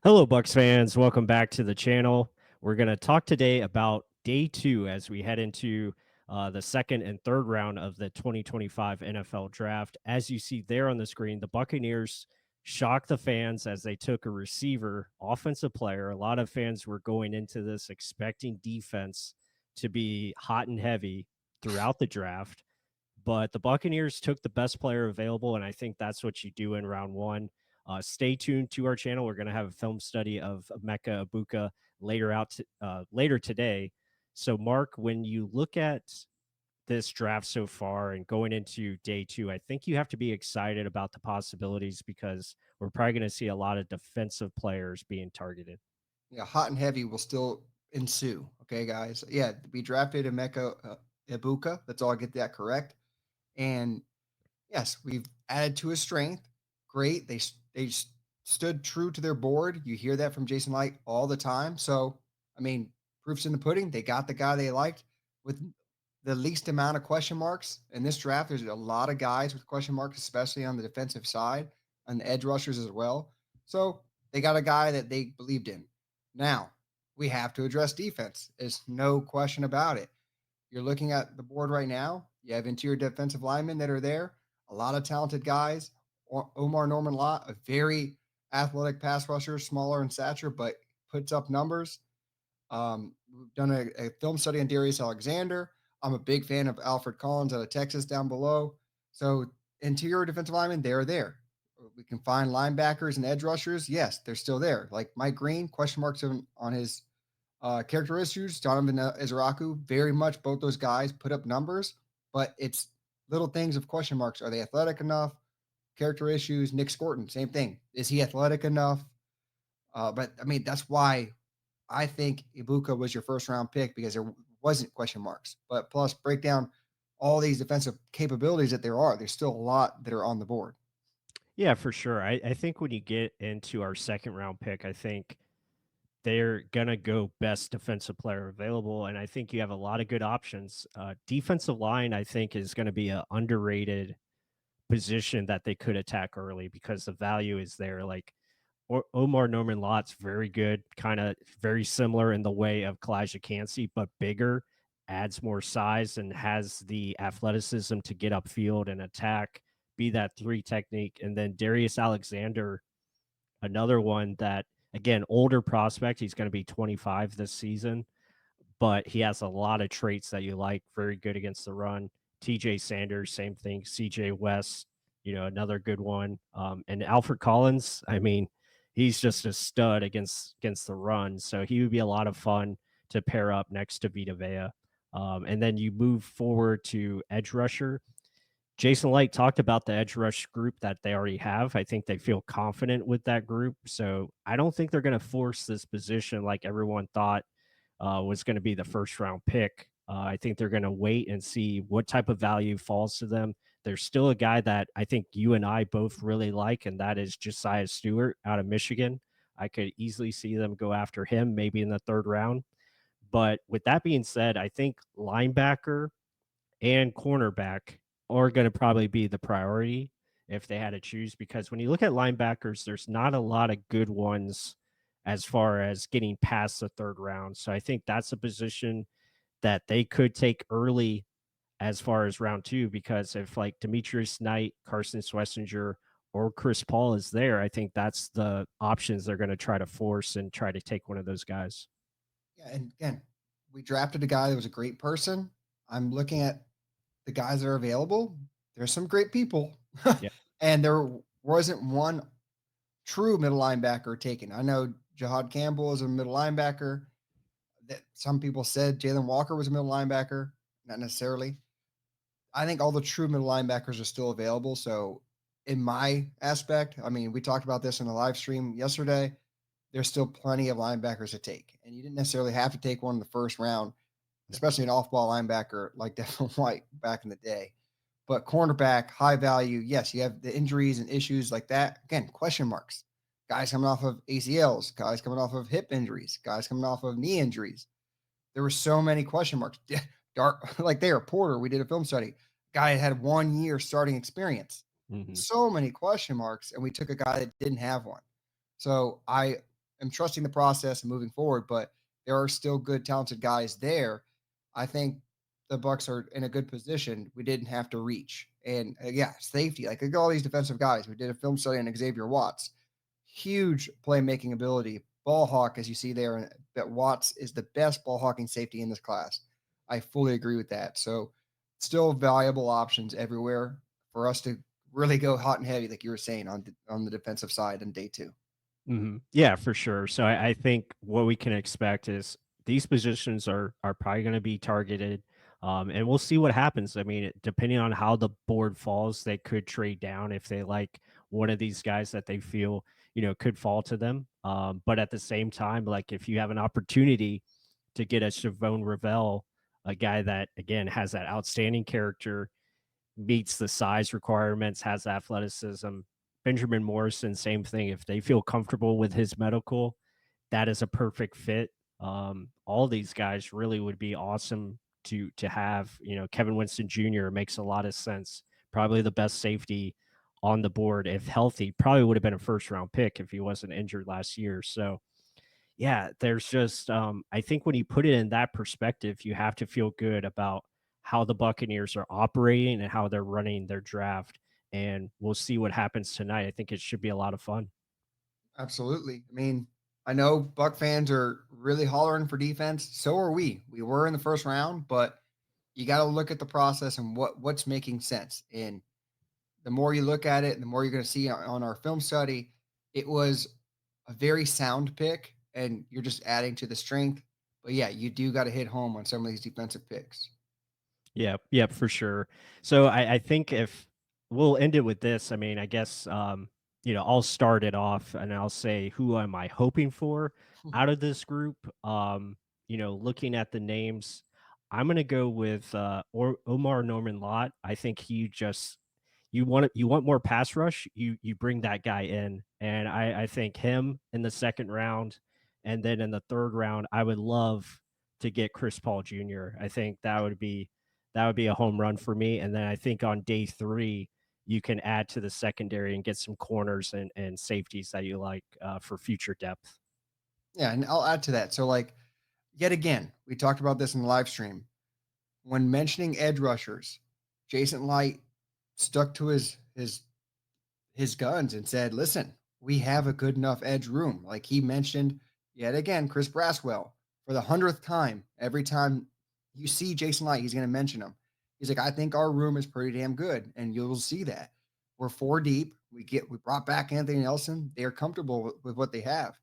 Hello, Bucs fans. Welcome back to the channel. We're going to talk today about day two as we head into the second and third round of the 2025 NFL draft. As you see there on the screen, the Buccaneers shocked the fans as they took a receiver, offensive player. A lot of fans were going into this expecting defense to be hot and heavy throughout the draft, but the Buccaneers took the best player available, and I think that's what you do in round one. Stay tuned to our channel. We're going to have a film study of Mecca Ibuka later today. So, Mark, when you look at this draft so far and going into day two, I think you have to be excited about the possibilities because we're probably going to see a lot of defensive players being targeted. Yeah, hot and heavy will still ensue. Okay, guys. Yeah, we drafted Emeka Ibuka. Let's all get that correct. And yes, we've added to his strength. Great. Stood true to their board. You hear that from Jason Light all the time. So, I mean, proof's in the pudding. They got the guy they liked with the least amount of question marks in this draft. There's a lot of guys with question marks, especially on the defensive side and the edge rushers as well. So they got a guy that they believed in. Now we have to address defense. There's no question about it. You're looking at the board right now. You have interior defensive linemen that are there, a lot of talented guys. Omar Norman Lott, a very athletic pass rusher, smaller in stature, but puts up numbers. We've done a film study on Darius Alexander. I'm a big fan of Alfred Collins out of Texas down below. So interior defensive linemen, they're there. We can find linebackers and edge rushers. Yes, they're still there. Like Mike Green, question marks on his character issues. Donovan Izaraku, very much both those guys put up numbers, but it's little things of question marks. Are they athletic enough? Character issues. Nick Scorton, same thing. Is he athletic enough? But I mean, that's why I think Ibuka was your first round pick because there wasn't question marks. But plus, break down all these defensive capabilities that there are. There's still a lot that are on the board. Yeah, for sure. I think when you get into our second round pick, I think they're gonna go best defensive player available, and I think you have a lot of good options. Defensive line, I think, is going to be an underrated position that they could attack early because the value is there. Like Omar Norman Lott's very good, kind of very similar in the way of Kalijah Cansey, but bigger, adds more size, and has the athleticism to get upfield and attack, be that three technique. And then Darius Alexander, another one that, again, older prospect. He's going to be 25 this season, but he has a lot of traits that you like. Very good against the run. TJ Sanders, same thing. CJ West, another good one. And Alfred Collins, I mean, he's just a stud against the run. So he would be a lot of fun to pair up next to Vita Vea. And then you move forward to edge rusher. Jason Light talked about the edge rush group that they already have. I think they feel confident with that group. So I don't think they're going to force this position like everyone thought was going to be the first round pick. I think they're going to wait and see what type of value falls to them. There's still a guy that I think you and I both really like, and that is Josiah Stewart out of Michigan. I could easily see them go after him maybe in the third round. But with that being said, I think linebacker and cornerback are going to probably be the priority if they had to choose, because when you look at linebackers, there's not a lot of good ones as far as getting past the third round. So I think that's a position that they could take early as far as round two, because if like Demetrius Knight, Carson Swessinger, or Chris Paul is there, I think that's the options they're going to try to force and try to take one of those guys. Yeah, and again, we drafted a guy that was a great person. I'm looking at the guys that are available. There's some great people, Yeah. and there wasn't one true middle linebacker taken. I know Jahad Campbell is a middle linebacker. That some people said Jalen Walker was a middle linebacker, not necessarily. I think all the true middle linebackers are still available. So, in my aspect, I mean, we talked about this in the live stream yesterday. There's still plenty of linebackers to take, and you didn't necessarily have to take one in the first round, No. especially an off-ball linebacker like Devin White back in the day. But cornerback, high value. Yes, you have the injuries and issues like that. Again, question marks. Guys coming off of ACLs, guys coming off of hip injuries, guys coming off of knee injuries. There were so many question marks. Dark, like there, Porter, we did a film study. Guy had 1 year starting experience. Hmm. So many question marks, and we took a guy that didn't have one. So I am trusting the process and moving forward, but there are still good, talented guys there. I think the Bucks are in a good position. We didn't have to reach, and yeah, safety. Like look at all these defensive guys. We did a film study on Xavier Watts, huge playmaking ability, ball hawk, as you see there. And that Watts is the best ball hawking safety in this class. I fully agree with that. So, still valuable options everywhere for us to really go hot and heavy, like you were saying on the defensive side in day two. Yeah, for sure. So I think what we can expect is these positions are probably going to be targeted, and we'll see what happens. I mean, depending on how the board falls, they could trade down if they like one of these guys that they feel could fall to them. But at the same time, like if you have an opportunity to get a Chavone Ravel, a guy that again has that outstanding character, meets the size requirements, has athleticism. Benjamin Morrison, same thing. If they feel comfortable with his medical, that is a perfect fit. All these guys really would be awesome to have. Kevin Winston Jr. makes a lot of sense. Probably the best safety on the board if healthy. Probably would have been a first round pick if he wasn't injured last year. So yeah, there's just I think when you put it in that perspective, you have to feel good about how the Buccaneers are operating and how they're running their draft. And we'll see what happens tonight. I think it should be a lot of fun. Absolutely. I mean, I know Buck fans are really hollering for defense. So are we. We were in the first round, but you got to look at the process and what's making sense. And the more you look at it, the more you're going to see on our film study, it was a very sound pick, and you're just adding to the strength. But yeah, you do got to hit home on some of these defensive picks. Yep, yep, for sure. So I think if we'll end it with this, I mean, I guess I'll start it off and I'll say who am I hoping for out of this group? Looking at the names, I'm gonna go with Omar Norman Lott. I think he just you want more pass rush, you bring that guy in. And I think him in the second round, and then in the third round, I would love to get Chris Paul Jr. I think that would be a home run for me. And then I think on day three, you can add to the secondary and get some corners and safeties that you like for future depth. Yeah, and I'll add to that. So, like, yet again, we talked about this in the live stream. When mentioning edge rushers, Jason Light stuck to his guns and said, "Listen, we have a good enough edge room." Like he mentioned yet again, Chris Braswell for the 100th time. Every time you see Jason Light, he's going to mention him. He's like, "I think our room is pretty damn good," and you'll see that we're four deep. We brought back Anthony Nelson. They are comfortable with what they have.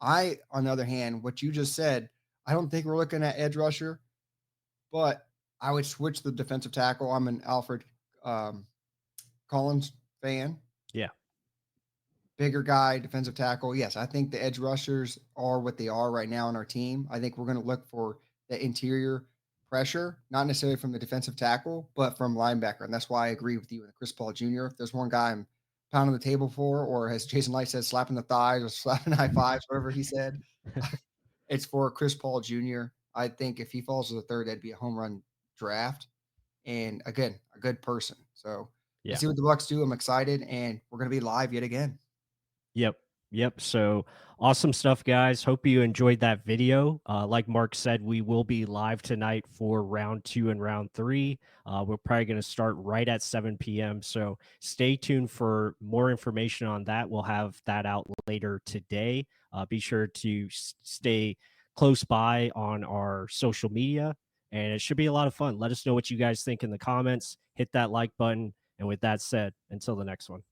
On the other hand, what you just said, I don't think we're looking at edge rusher, but I would switch the defensive tackle. I'm an Alfred um, Collins fan. Yeah. Bigger guy, defensive tackle. Yes, I think the edge rushers are what they are right now on our team. I think we're going to look for the interior pressure, not necessarily from the defensive tackle, but from linebacker. And that's why I agree with you with Chris Paul Jr. If there's one guy I'm pounding the table for, or as Jason Light said, slapping the thighs or slapping high fives, whatever he said, it's for Chris Paul Jr. I think if he falls to the third, that'd be a home run draft. And again, a good person. So let's Yeah. see what the Bucks do. I'm excited, and we're going to be live yet again. Yep. Yep. So awesome stuff, guys. Hope you enjoyed that video. Like Mark said, we will be live tonight for round two and round three. We're probably going to start right at 7 p.m. So stay tuned for more information on that. We'll have that out later today. Be sure to stay close by on our social media, and it should be a lot of fun. Let us know what you guys think in the comments. Hit that like button. And with that said, until the next one.